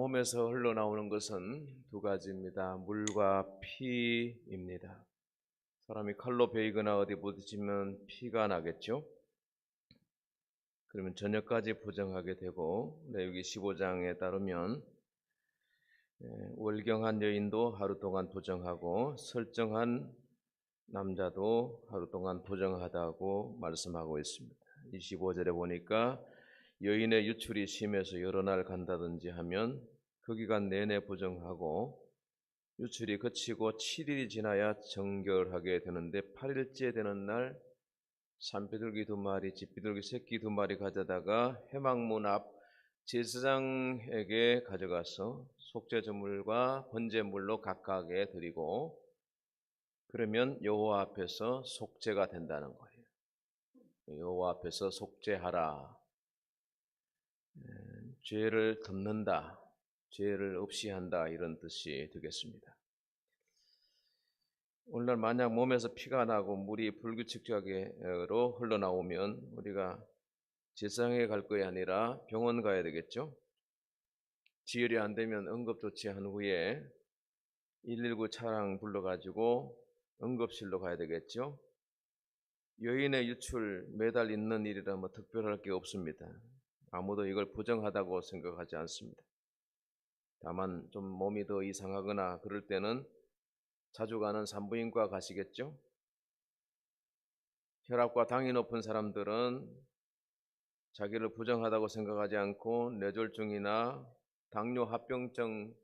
몸에서 흘러나오는 것은 두 가지입니다. 물과 피입니다. 사람이 칼로 베이거나 어디 부딪히면 피가 나겠죠. 그러면 저녁까지 부정하게 되고, 레위기 15장에 따르면 월경한 여인도 하루 동안 부정하고 설정한 남자도 하루 동안 부정하다고 말씀하고 있습니다. 25절에 보니까 여인의 유출이 심해서 여러 날 간다든지 하면 그 기간 내내 부정하고 유출이 그치고 7일이 지나야 정결하게 되는데 8일째 되는 날 산비둘기 2마리, 집비둘기 새끼 2마리 가져다가 회막문 앞 제사장에게 가져가서 속죄제물과 번제물로 각각에 드리고, 그러면 여호와 앞에서 속죄가 된다는 거예요. 여호와 앞에서 속죄하라. 죄를 덮는다, 죄를 없이 한다, 이런 뜻이 되겠습니다. 오늘날 만약 몸에서 피가 나고 물이 불규칙적으로 흘러나오면 우리가 제사장에 갈 것이 아니라 병원 가야 되겠죠. 지혈이 안 되면 응급조치한 후에 119 차량 불러가지고 응급실로 가야 되겠죠. 여인의 유출 매달 있는 일이라 뭐 특별할 게 없습니다. 아무도 이걸 부정하다고 생각하지 않습니다. 다만 좀 몸이 더 이상하거나 그럴 때는 자주 가는 산부인과 가시겠죠. 혈압과 당이 높은 사람들은 자기를 부정하다고 생각하지 않고 뇌졸중이나 당뇨 합병증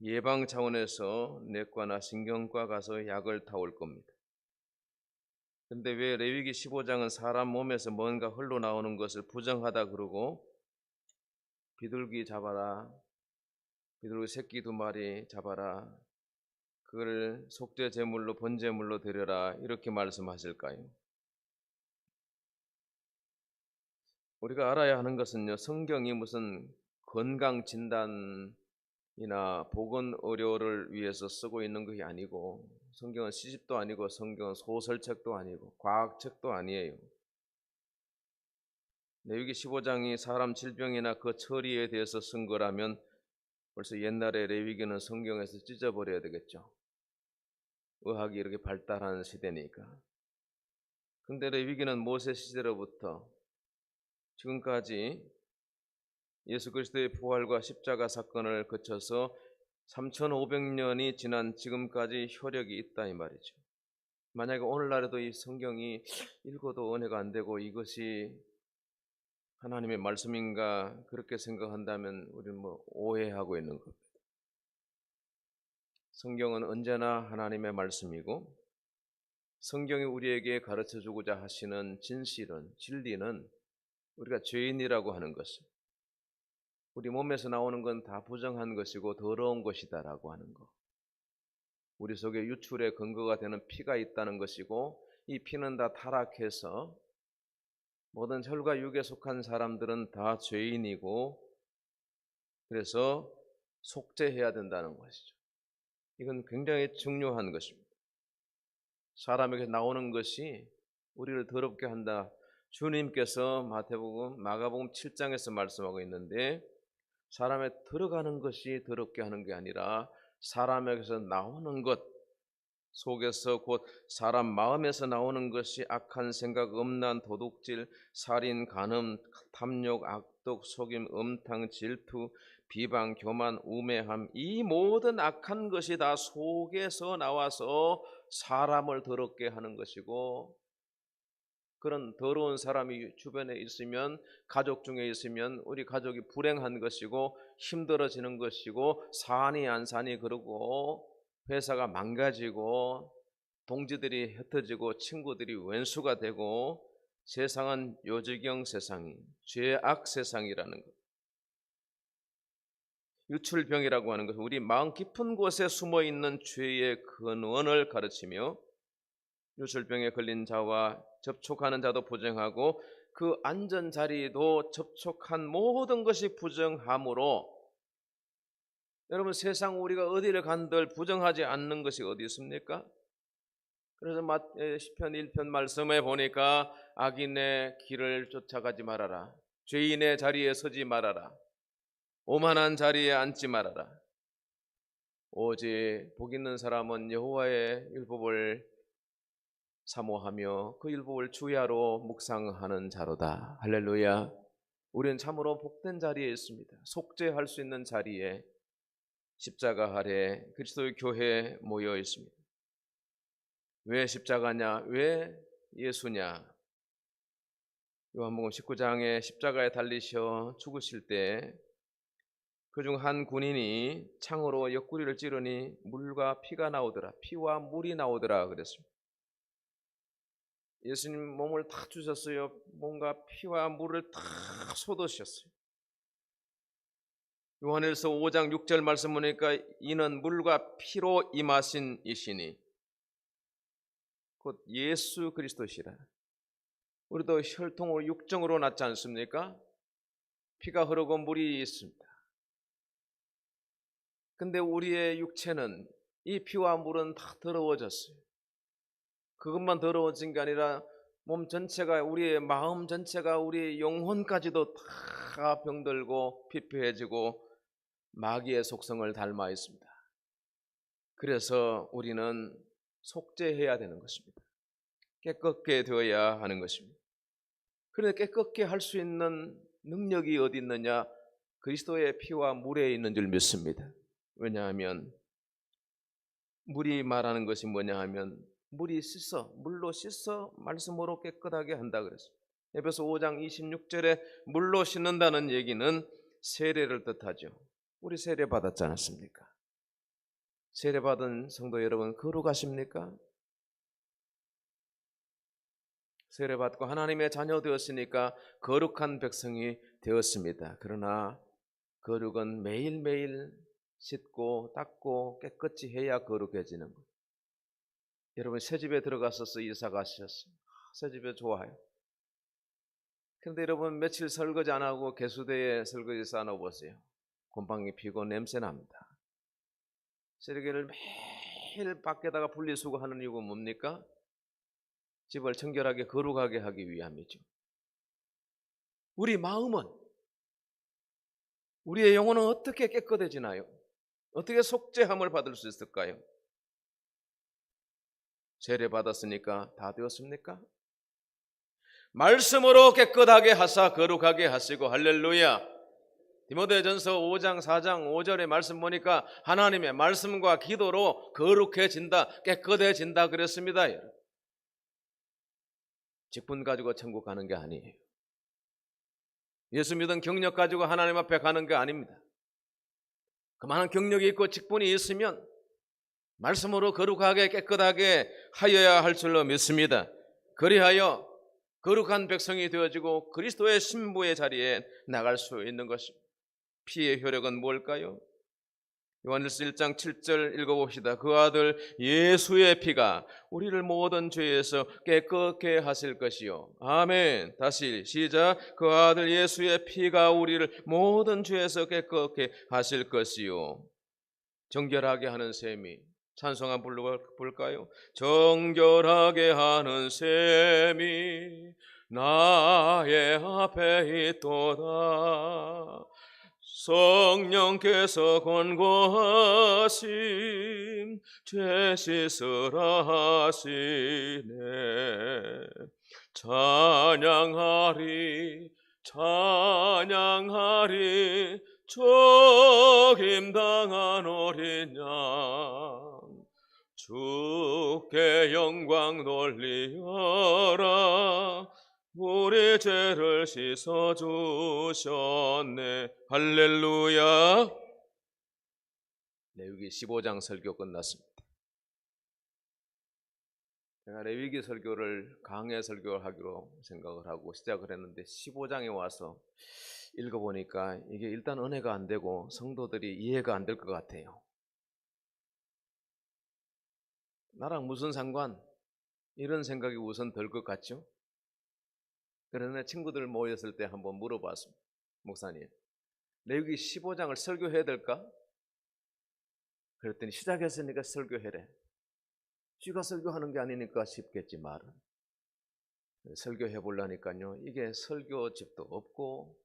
예방 차원에서 내과나 신경과 가서 약을 타올 겁니다. 근데 왜 레위기 15장은 사람 몸에서 뭔가 흘러나오는 것을 부정하다 그러고 비둘기 잡아라, 비둘기 새끼 2마리 잡아라, 그걸 속죄 제물로 번제물로 드려라, 이렇게 말씀하실까요? 우리가 알아야 하는 것은요, 성경이 무슨 건강 진단이나 보건 의료를 위해서 쓰고 있는 것이 아니고, 성경은 시집도 아니고, 성경은 소설책도 아니고, 과학책도 아니에요. 레위기 15장이 사람 질병이나 그 처리에 대해서 쓴 거라면 벌써 옛날에 레위기는 성경에서 찢어버려야 되겠죠. 의학이 이렇게 발달한 시대니까. 근데 레위기는 모세 시대로부터 지금까지 예수 그리스도의 부활과 십자가 사건을 거쳐서 3500년이 지난 지금까지 효력이 있다 이 말이죠. 만약에 오늘날에도 이 성경이 읽어도 은혜가 안 되고 이것이 하나님의 말씀인가 그렇게 생각한다면 우리는 오해하고 있는 겁니다. 성경은 언제나 하나님의 말씀이고, 성경이 우리에게 가르쳐주고자 하시는 진실은, 진리는 우리가 죄인이라고 하는 것을, 우리 몸에서 나오는 건 다 부정한 것이고 더러운 것이다라고 하는 것, 우리 속에 유출의 근거가 되는 피가 있다는 것이고, 이 피는 다 타락해서 모든 혈과 육에 속한 사람들은 다 죄인이고, 그래서 속죄해야 된다는 것이죠. 이건 굉장히 중요한 것입니다. 사람에게 나오는 것이 우리를 더럽게 한다. 주님께서 마태복음, 마가복음 7장에서 말씀하고 있는데, 사람에 들어가는 것이 더럽게 하는 게 아니라 사람에게서 나오는 것 속에서, 곧 사람 마음에서 나오는 것이 악한 생각, 음란, 도둑질, 살인, 간음, 탐욕, 악독, 속임, 음탕, 질투, 비방, 교만, 우매함, 이 모든 악한 것이 다 속에서 나와서 사람을 더럽게 하는 것이고, 그런 더러운 사람이 주변에 있으면, 가족 중에 있으면 우리 가족이 불행한 것이고 힘들어지는 것이고, 산이 안 산이 그러고 회사가 망가지고 동지들이 흩어지고 친구들이 왼수가 되고, 세상은 요지경 세상이, 죄악 세상이라는 것. 유출병이라고 하는 것은 우리 마음 깊은 곳에 숨어있는 죄의 근원을 가르치며, 유출병에 걸린 자와 접촉하는 자도 부정하고 그 앉은 자리도 접촉한 모든 것이 부정하므로, 여러분 세상 우리가 어디를 간들 부정하지 않는 것이 어디 있습니까? 그래서 시편 1편 말씀에 보니까 악인의 길을 쫓아가지 말아라, 죄인의 자리에 서지 말아라. 오만한 자리에 앉지 말아라. 오직 복 있는 사람은 여호와의 율법을 사모하며 그 율법을 주야로 묵상하는 자로다. 할렐루야. 우리는 참으로 복된 자리에 있습니다. 속죄할 수 있는 자리에 십자가 아래 그리스도의 교회에 모여 있습니다. 왜 십자가냐? 왜 예수냐? 요한복음 19장에 십자가에 달리셔 죽으실 때 그중 한 군인이 창으로 옆구리를 찌르니 물과 피가 나오더라. 피와 물이 나오더라 그랬습니다. 예수님 몸을 탁 주셨어요. 뭔가 피와 물을 탁 쏟으셨어요. 요한일서 5장 6절 말씀 보니까 이는 물과 피로 임하신 이시니 곧 예수 그리스도시라. 우리도 혈통으로 육정으로 났지 않습니까? 피가 흐르고 물이 있습니다. 근데 우리의 육체는 이 피와 물은 다 더러워졌어요. 그것만 더러워진 게 아니라 몸 전체가, 우리의 마음 전체가, 우리의 영혼까지도 다 병들고 피폐해지고 마귀의 속성을 닮아 있습니다. 그래서 우리는 속죄해야 되는 것입니다. 깨끗게 되어야 하는 것입니다. 그런데 깨끗게 할 수 있는 능력이 어디 있느냐? 그리스도의 피와 물에 있는 줄 믿습니다. 왜냐하면 물이 말하는 것이 뭐냐 하면 물로 씻어 말씀으로 깨끗하게 한다 그랬어요. 에베소 5장 26절에 물로 씻는다는 얘기는 세례를 뜻하죠. 우리 세례 받았지 않았습니까? 세례 받은 성도 여러분 거룩하십니까? 세례 받고 하나님의 자녀 되었으니까 거룩한 백성이 되었습니다. 그러나 거룩은 매일매일 씻고 닦고 깨끗이 해야 거룩해지는 거예요. 여러분 새집에 들어갔었어, 이사 가셨어요. 새집에 좋아요. 그런데 여러분 며칠 설거지 안 하고 개수대에 설거지 쌓아놓아 보세요. 곰팡이 피고 냄새 납니다. 쓰레기를 매일 밖에다가 분리수거하는 이유가 뭡니까? 집을 청결하게 거룩하게 하기 위함이죠. 우리 마음은, 우리의 영혼은 어떻게 깨끗해지나요? 어떻게 속죄함을 받을 수 있을까요? 세례 받았으니까 다 되었습니까? 말씀으로 깨끗하게 하사 거룩하게 하시고 할렐루야. 디모데전서 5장 4장 5절의 말씀 보니까 하나님의 말씀과 기도로 거룩해진다, 깨끗해진다 그랬습니다. 직분 가지고 천국 가는 게 아니에요. 예수 믿은 경력 가지고 하나님 앞에 가는 게 아닙니다. 그만한 경력이 있고 직분이 있으면 말씀으로 거룩하게 깨끗하게 하여야 할 줄로 믿습니다. 그리하여 거룩한 백성이 되어지고 그리스도의 신부의 자리에 나갈 수 있는 것입니다. 피의 효력은 뭘까요? 요한일서 1장 7절 읽어봅시다. 그 아들 예수의 피가 우리를 모든 죄에서 깨끗게 하실 것이요. 아멘. 다시 시작. 그 아들 예수의 피가 우리를 모든 죄에서 깨끗게 하실 것이요. 정결하게 하는 셈이, 찬송 한번 불러볼까요? 정결하게 하는 셈이 나의 앞에 있도다. 성령께서 권고하심 죄 씻으라 하시네. 찬양하리 찬양하리 죽임당한 어린 양 주께 영광 돌리어라. 우리 죄를 씻어주셨네. 할렐루야. 레위기 15장 설교 끝났습니다. 제가 레위기 설교를 강해 설교를 하기로 생각을 하고 시작을 했는데 15장에 와서 읽어보니까 이게 일단 은혜가 안 되고 성도들이 이해가 안 될 것 같아요. 나랑 무슨 상관? 이런 생각이 우선 들 것 같죠? 그러나 친구들 모였을 때 한번 물어봤습니다. 목사님, 레위기 15장을 설교해야 될까? 그랬더니 시작했으니까 설교해래. 쥐가 설교하는 게 아니니까 쉽겠지 말은. 설교해 보려니까요. 이게 설교집도 없고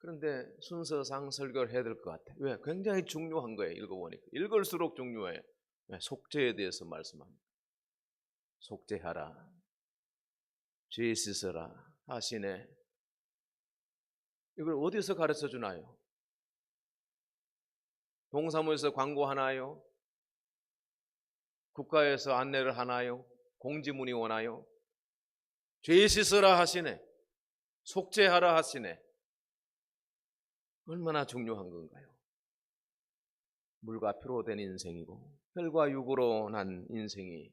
그런데 순서상 설교를 해야 될 것 같아요. 왜? 굉장히 중요한 거예요. 읽어보니까. 읽을수록 중요해요. 왜? 속죄에 대해서 말씀합니다. 속죄하라. 죄 씻으라 하시네. 이걸 어디서 가르쳐 주나요? 동사무소에서 광고하나요? 국가에서 안내를 하나요? 공지문이 오나요? 죄 씻으라 하시네. 속죄하라 하시네. 얼마나 중요한 건가요? 물과 피로 된 인생이고 혈과 육으로 난 인생이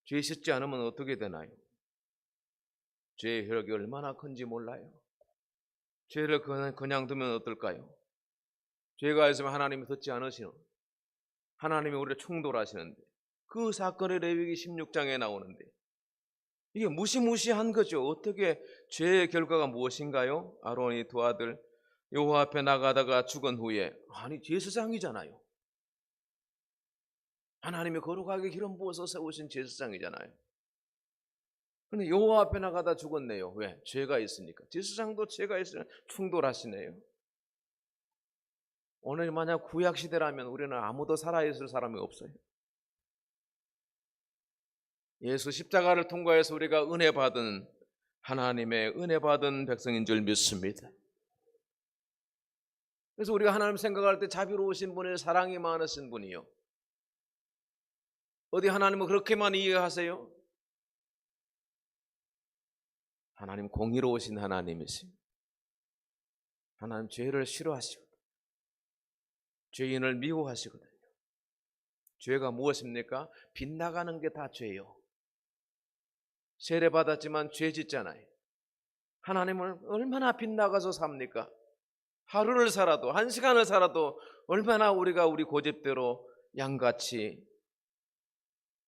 죄 씻지 않으면 어떻게 되나요? 죄의 혈육이 얼마나 큰지 몰라요. 죄를 그냥 두면 어떨까요? 죄가 있으면 하나님이 듣지 않으시는, 하나님이 우리를 충돌하시는데, 그 사건이 레위기 16장에 나오는데 이게 무시무시한 거죠. 어떻게 죄의 결과가 무엇인가요? 아론이 두 아들 여호와 앞에 나가다가 죽은 후에, 아니 제사장이잖아요. 하나님이 거룩하게 기름 부어서 세우신 제사장이잖아요. 근데 여호와 앞에 나가다 죽었네요. 왜? 죄가 있으니까. 제사장도 죄가 있으면 충돌하시네요. 오늘 만약 구약 시대라면 우리는 아무도 살아있을 사람이 없어요. 예수 십자가를 통과해서 우리가 은혜 받은, 하나님의 은혜 받은 백성인 줄 믿습니다. 그래서 우리가 하나님 생각할 때 자비로우신 분이, 사랑이 많으신 분이요. 어디 하나님은 그렇게만 이해하세요? 하나님 공의로우신 하나님이십니다. 하나님 죄를 싫어하시거든요. 죄인을 미워하시거든요. 죄가 무엇입니까? 빗나가는 게 다 죄요. 세례 받았지만 죄 짓잖아요. 하나님을 얼마나 빗나가서 삽니까? 하루를 살아도, 한 시간을 살아도 얼마나 우리가 우리 고집대로 양같이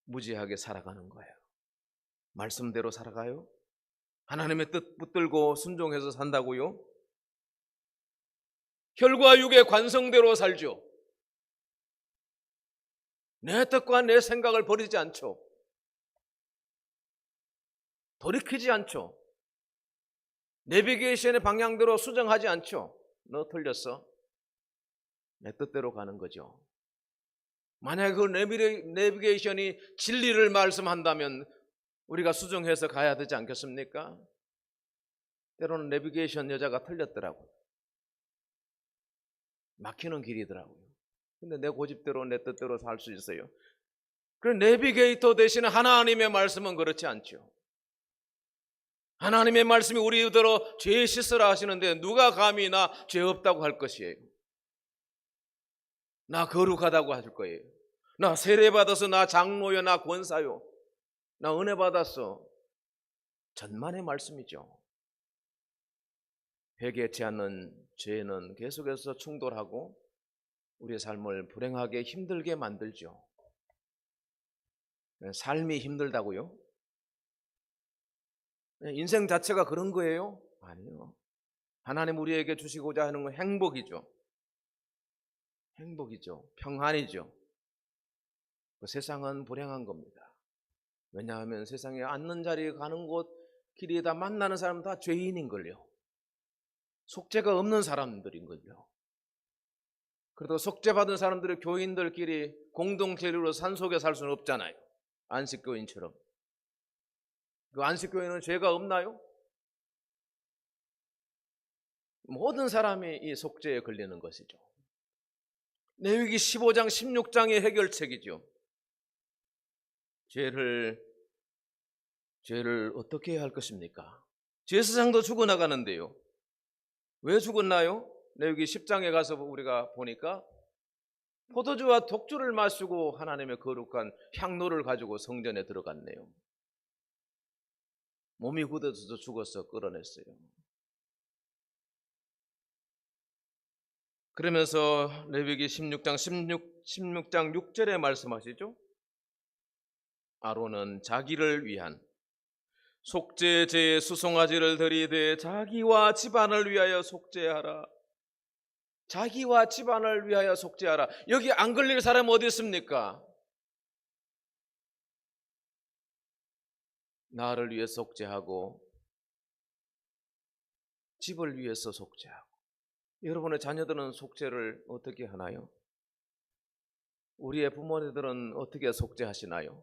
무지하게 살아가는 거예요. 말씀대로 살아가요? 하나님의 뜻 붙들고 순종해서 산다고요? 혈과 육의 관성대로 살죠. 내 뜻과 내 생각을 버리지 않죠. 돌이키지 않죠. 내비게이션의 방향대로 수정하지 않죠. 너 틀렸어. 내 뜻대로 가는 거죠. 만약에 그 내비게이션이 진리를 말씀한다면 우리가 수정해서 가야 되지 않겠습니까? 때로는 내비게이션 여자가 틀렸더라고요. 막히는 길이더라고요. 근데 내 고집대로 내 뜻대로 살 수 있어요. 그럼 내비게이터 대신 하나님의 말씀은 그렇지 않죠. 하나님의 말씀이 우리대로 죄 씻으라 하시는데 누가 감히 나 죄 없다고 할 것이에요. 나 거룩하다고 할 거예요. 나 세례 받아서 나 장로요, 나 권사요, 나 은혜 받았어. 전만의 말씀이죠. 회개치 않는 죄는 계속해서 충돌하고 우리의 삶을 불행하게 힘들게 만들죠. 삶이 힘들다고요? 인생 자체가 그런 거예요? 아니요. 하나님 우리에게 주시고자 하는 건 행복이죠. 행복이죠. 평안이죠. 그 세상은 불행한 겁니다. 왜냐하면 세상에 앉는 자리에 가는 곳, 길에다 만나는 사람은 다 죄인인걸요. 속죄가 없는 사람들인걸요. 그래도 속죄받은 사람들의 교인들끼리 공동체로 산속에 살 수는 없잖아요. 안식교인처럼. 그 안식교인은 죄가 없나요? 모든 사람이 이 속죄에 걸리는 것이죠. 레위기 15장 16장의 해결책이죠. 죄를 어떻게 해야 할 것입니까? 제사장도 죽어나가는데요. 왜 죽었나요? 레위기 10장에 가서 우리가 보니까 포도주와 독주를 마시고 하나님의 거룩한 향로를 가지고 성전에 들어갔네요. 몸이 굳어서 죽어서 끌어냈어요. 그러면서 레위기 16장 6절에 말씀하시죠. 아론은 자기를 위한 속죄제의 수송아지를 드리되 자기와 집안을 위하여 속죄하라. 자기와 집안을 위하여 속죄하라. 여기 안 걸릴 사람 어디 있습니까? 나를 위해 속죄하고 집을 위해서 속죄하고 여러분의 자녀들은 속죄를 어떻게 하나요? 우리의 부모님들은 어떻게 속죄하시나요?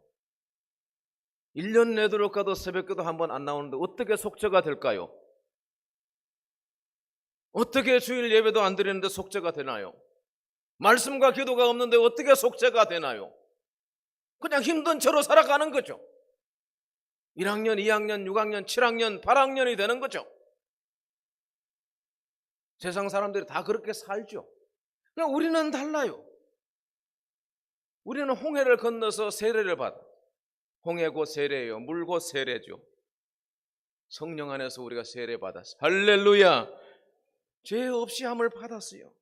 1년 내도록 가도 새벽기도 한 번 안 나오는데 어떻게 속죄가 될까요? 어떻게 주일 예배도 안 드리는데 속죄가 되나요? 말씀과 기도가 없는데 어떻게 속죄가 되나요? 그냥 힘든 채로 살아가는 거죠. 1학년, 2학년, 6학년, 7학년, 8학년이 되는 거죠. 세상 사람들이 다 그렇게 살죠. 그러나 우리는 달라요. 우리는 홍해를 건너서 세례를 받아. 홍해 곧 세례예요. 물 곧 세례죠. 성령 안에서 우리가 세례 받았어요. 할렐루야. 죄 없이 함을 받았어요.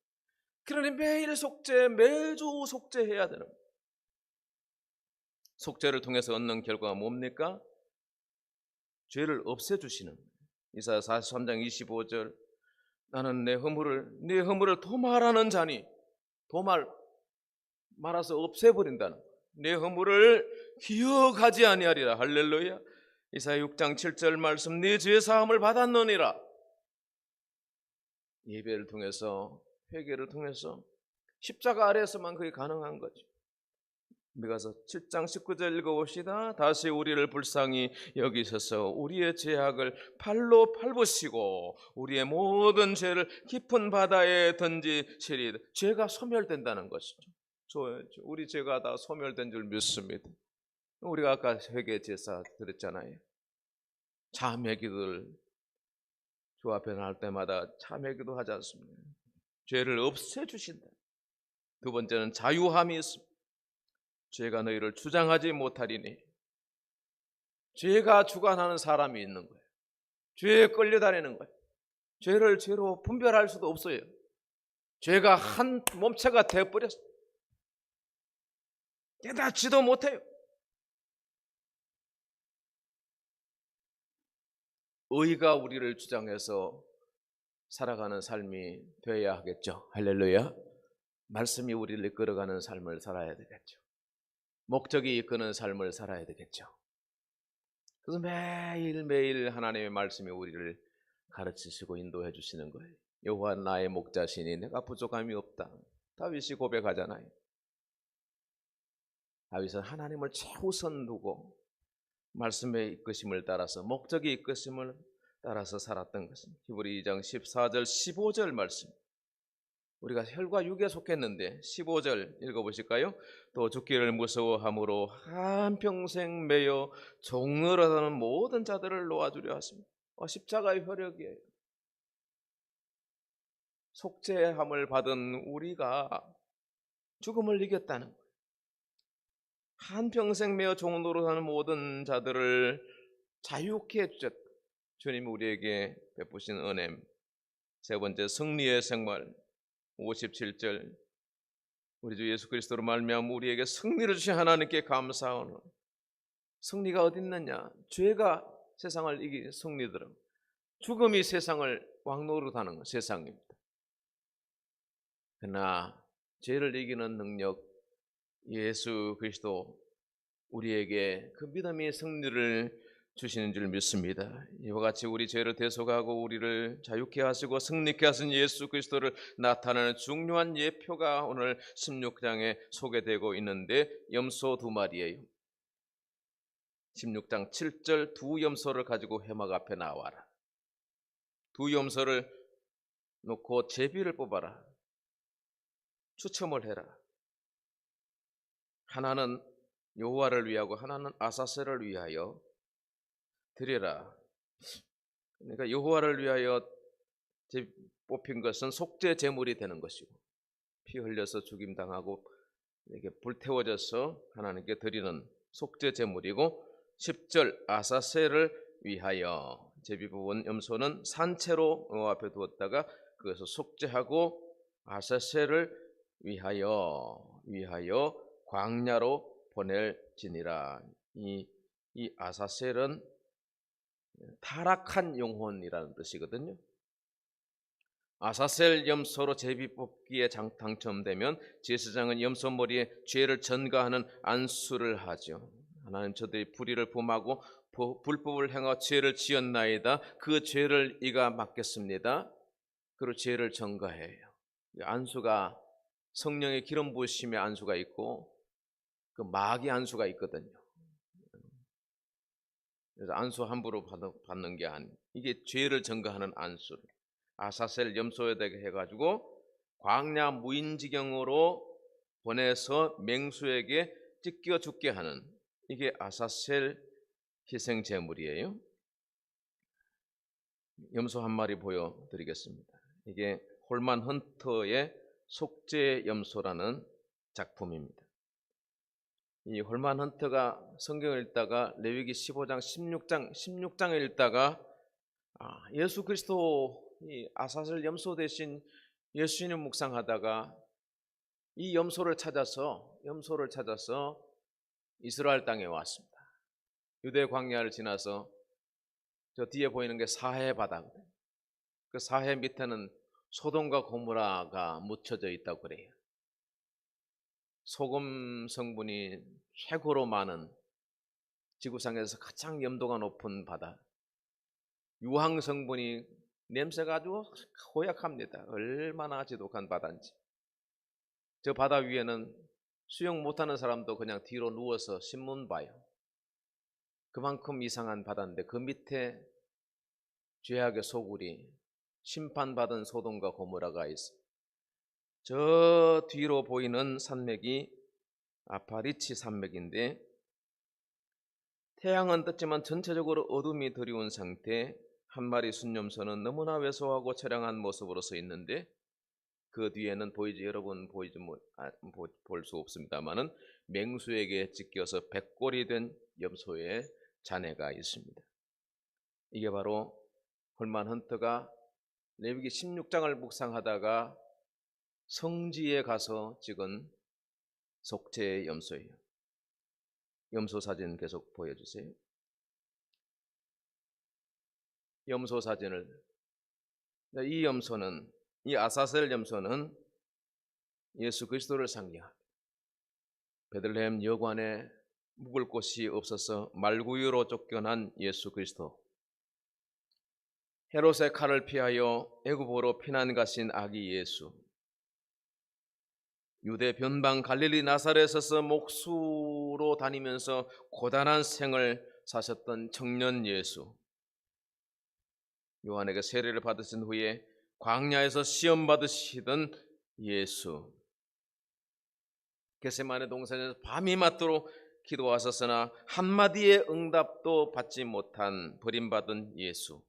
그러니 매일 속죄, 매주 속죄해야 되는 거예요. 속죄를 통해서 얻는 결과가 뭡니까? 죄를 없애주시는 거예요. 이사야 43장 25절 나는 내 허물을 도말하는 자니 말아서 없애버린다는 거예요. 내 허물을 기억하지 아니하리라. 할렐루야. 이사야 6장 7절 말씀 네 죄 사함을 받았느니라. 예배를 통해서 회개를 통해서 십자가 아래에서만 그게 가능한 거죠. 미가서 7장 19절 읽어봅시다. 다시 우리를 불쌍히 여기셔서 우리의 죄악을 팔로 밟으시고 우리의 모든 죄를 깊은 바다에 던지시리. 죄가 소멸된다는 것이죠. 우리 죄가 다 소멸된 줄 믿습니다. 우리가 아까 회개 제사 드렸잖아요. 참회기도를 주 앞에 나올 때마다 참회기도 하지 않습니다. 죄를 없애주신다. 두 번째는 자유함이 있습니다. 죄가 너희를 주장하지 못하리니. 죄가 주관하는 사람이 있는 거예요. 죄에 끌려다니는 거예요. 죄를 죄로 분별할 수도 없어요. 죄가 한 몸체가 되어버렸어요. 깨닫지도 못해요. 의가 우리를 주장해서 살아가는 삶이 되어야 하겠죠. 할렐루야. 말씀이 우리를 이끌어가는 삶을 살아야 되겠죠. 목적이 이끄는 삶을 살아야 되겠죠. 그래서 매일매일 하나님의 말씀이 우리를 가르치시고 인도해 주시는 거예요. 여호와 나의 목자시니 내가 부족함이 없다. 다윗이 고백하잖아요. 다윗은 하나님을 최우선 두고 말씀의 이끄심을 따라서 목적이 이끄심을 따라서 살았던 것입니다. 히브리 2장 14절 15절 말씀. 우리가 혈과 육에 속했는데 15절 읽어보실까요? 또 죽기를 무서워함으로 한평생 매여 종으로 사는 모든 자들을 놓아주려 하십니다. 십자가의 효력이에요. 속죄함을 받은 우리가 죽음을 이겼다는 거예요. 한평생 매여 종으로 사는 모든 자들을 자유케 해주셨다. 주님이 우리에게 베푸신 은혜. 세 번째, 승리의 생활. 57절 우리 주 예수 그리스도로 말미암아 우리에게 승리를 주신 하나님께 감사하노. 승리가 어디 있느냐? 죄가 세상을 이기 승리더라. 죽음이 세상을 왕노릇하는 세상입니다. 그러나 죄를 이기는 능력 예수 그리스도 우리에게 그 믿음의 승리를 주시는 줄 믿습니다. 이와 같이 우리 죄를 대속하고 우리를 자유케 하시고 승리케 하신 예수 그리스도를 나타내는 중요한 예표가 오늘 16장에 소개되고 있는데 염소 두 마리예요. 16장 7절 두 염소를 가지고 회막 앞에 나와라. 두 염소를 놓고 제비를 뽑아라. 추첨을 해라. 하나는 여호와를 위하고 하나는 아사셀을 위하여 드리라. 그러니까 여호와를 위하여 뽑힌 것은 속죄 제물이 되는 것이고 피 흘려서 죽임 당하고 이렇게 불태워져서 하나님께 드리는 속죄 제물이고 10절 아사셀을 위하여 제비 부분 염소는 산채로 앞에 두었다가 그것을 속죄하고 아사셀을 위하여 광야로 보낼지니라. 이 아사셀은 타락한 영혼이라는 뜻이거든요. 아사셀 염소로 제비 뽑기에 당첨되면 제사장은 염소 머리에 죄를 전가하는 안수를 하죠. 하나님 저들이 불의를 범하고 불법을 행하고 죄를 지었나이다. 그 죄를 이가 맡겠습니다. 그리고 죄를 전가해요. 안수가 성령의 기름 부으심의 안수가 있고 그 마귀 안수가 있거든요. 그래서 안수 함부로 받는 게 아니, 이게 죄를 전가하는 안수를 아사셀 염소에게 해가지고 광야 무인지경으로 보내서 맹수에게 찢겨 죽게 하는, 이게 아사셀 희생 제물이에요. 염소 한 마리 보여드리겠습니다. 이게 홀만 헌터의 속죄 염소라는 작품입니다. 이 홀만 헌터가 성경을 읽다가 레위기 15장 16장을 읽다가 예수 그리스도 이 아사셀 염소 대신 예수님을 묵상하다가 이 염소를 찾아서 이스라엘 땅에 왔습니다. 유대 광야를 지나서 저 뒤에 보이는 게 사해 바다거든요. 그 사해 밑에는 소돔과 고모라가 묻혀져 있다고 그래요. 소금 성분이 최고로 많은, 지구상에서 가장 염도가 높은 바다. 유황 성분이 냄새가 아주 고약합니다. 얼마나 지독한 바다인지. 저 바다 위에는 수영 못하는 사람도 그냥 뒤로 누워서 신문 봐요. 그만큼 이상한 바다인데 그 밑에 죄악의 소굴이 심판받은 소돔과 고모라가 있어. 저 뒤로 보이는 산맥이 아파리치 산맥인데 태양은 떴지만 전체적으로 어둠이 드리운 상태, 한 마리 순념소는 너무나 왜소하고 처량한 모습으로 서 있는데 그 뒤에는 여러분 볼 수 없습니다만은 맹수에게 찢겨서 백골이 된 염소의 잔해가 있습니다. 이게 바로 홀만 헌터가 레위기 16장을 묵상하다가 성지에 가서 찍은 속죄의 염소예요. 염소 사진 계속 보여주세요. 염소 사진을, 이 염소는, 이 아사셀 염소는 예수 그리스도를 상징합니다. 베들레헴 여관에 묵을 곳이 없어서 말구유로 쫓겨난 예수 그리스도, 헤롯의 칼을 피하여 애굽으로 피난 가신 아기 예수, 유대 변방 갈릴리 나사렛에서 목수로 다니면서 고단한 생을 사셨던 청년 예수, 요한에게 세례를 받으신 후에 광야에서 시험 받으시던 예수, 겟세마네 동산에서 밤이 맞도록 기도하셨으나 한마디의 응답도 받지 못한 버림받은 예수,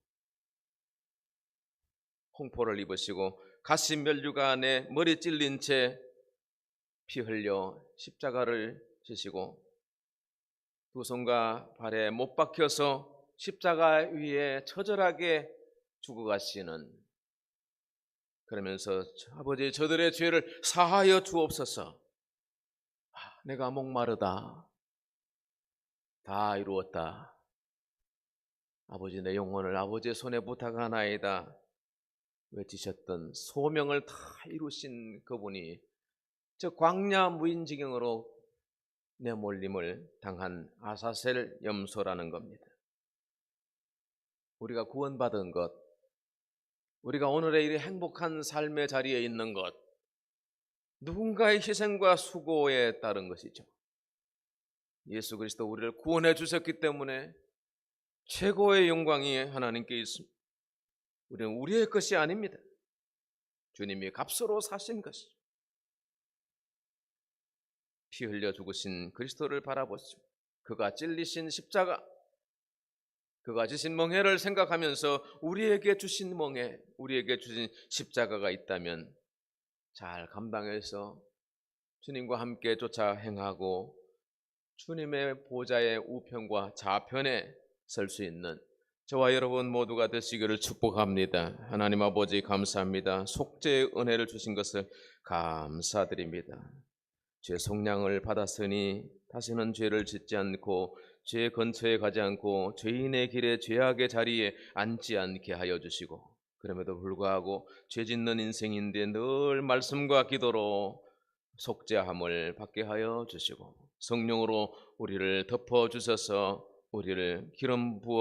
홍포를 입으시고 가시 면류관 안에 머리 찔린 채 피 흘려 십자가를 지시고 두 손과 발에 못 박혀서 십자가 위에 처절하게 죽어가시는, 그러면서 아버지 저들의 죄를 사하여 주옵소서. 내가 목마르다. 다 이루었다. 아버지 내 영혼을 아버지의 손에 부탁하나이다 외치셨던, 소명을 다 이루신 그분이 저 광야 무인지경으로 내몰림을 당한 아사셀 염소라는 겁니다. 우리가 구원받은 것, 우리가 오늘의 이 행복한 삶의 자리에 있는 것, 누군가의 희생과 수고에 따른 것이죠. 예수 그리스도 우리를 구원해 주셨기 때문에 최고의 영광이 하나님께 있습니다. 우리는 우리의 것이 아닙니다. 주님이 값으로 사신 것이죠. 피 흘려 죽으신 그리스도를 바라보시고 그가 찔리신 십자가, 그가 지신 멍해를 생각하면서 우리에게 주신 멍해, 우리에게 주신 십자가가 있다면 잘 감당해서 주님과 함께 쫓아 행하고 주님의 보좌의 우편과 좌편에 설 수 있는 저와 여러분 모두가 되시기를 축복합니다. 하나님 아버지 감사합니다. 속죄의 은혜를 주신 것을 감사드립니다. 죄 속량을 받았으니 다시는 죄를 짓지 않고 죄 근처에 가지 않고 죄인의 길에 죄악의 자리에 앉지 않게 하여 주시고, 그럼에도 불구하고 죄 짓는 인생인데 늘 말씀과 기도로 속죄함을 받게 하여 주시고 성령으로 우리를 덮어 주셔서 우리를 기름 부어